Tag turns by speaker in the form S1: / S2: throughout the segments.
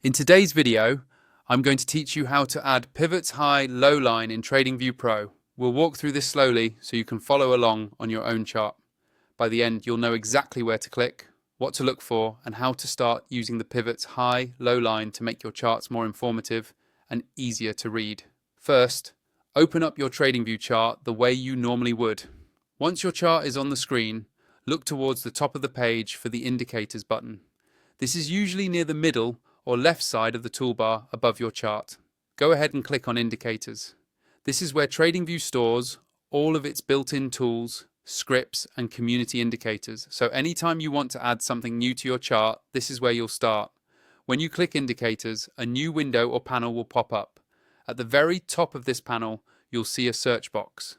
S1: In today's video, I'm going to teach you how to add pivots high-low line in TradingView Pro. We'll walk through this slowly so you can follow along on your own chart. By the end, you'll know exactly where to click, what to look for, and how to start using the pivots high-low line to make your charts more informative and easier to read. First, open up your TradingView chart the way you normally would. Once your chart is on the screen, look towards the top of the page for the Indicators button. This is usually near the middle or left side of the toolbar above your chart. Go ahead and click on Indicators. This is where TradingView stores all of its built-in tools, scripts, and community indicators. So anytime you want to add something new to your chart, this is where you'll start. When you click Indicators, a new window or panel will pop up. At the very top of this panel, you'll see a search box.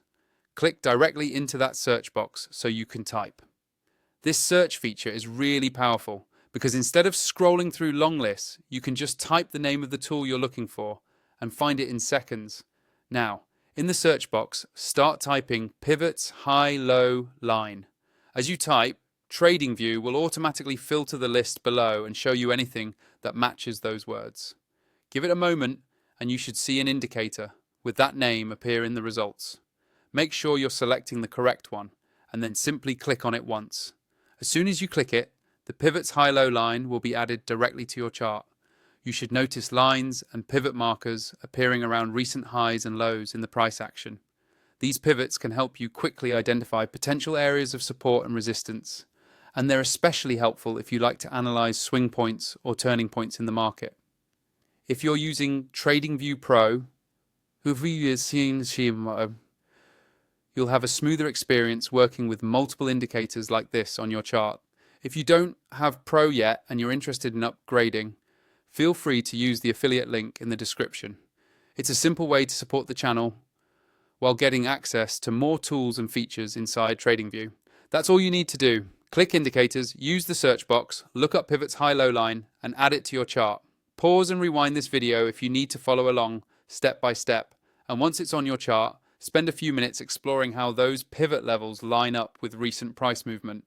S1: Click directly into that search box so you can type. This search feature is really powerful, because instead of scrolling through long lists, you can just type the name of the tool you're looking for and find it in seconds. Now, in the search box, start typing pivots high-low line. As you type, TradingView will automatically filter the list below and show you anything that matches those words. Give it a moment and you should see an indicator with that name appear in the results. Make sure you're selecting the correct one and then simply click on it once. As soon as you click it, the pivots high-low line will be added directly to your chart. You should notice lines and pivot markers appearing around recent highs and lows in the price action. These pivots can help you quickly identify potential areas of support and resistance, and they're especially helpful if you like to analyze swing points or turning points in the market. If you're using TradingView Pro, you'll have a smoother experience working with multiple indicators like this on your chart. If you don't have Pro yet and you're interested in upgrading, feel free to use the affiliate link in the description. It's a simple way to support the channel while getting access to more tools and features inside TradingView. That's all you need to do. Click Indicators, use the search box, look up pivots high-low line, and add it to your chart. Pause and rewind this video if you need to follow along step by step. And once it's on your chart, spend a few minutes exploring how those pivot levels line up with recent price movement.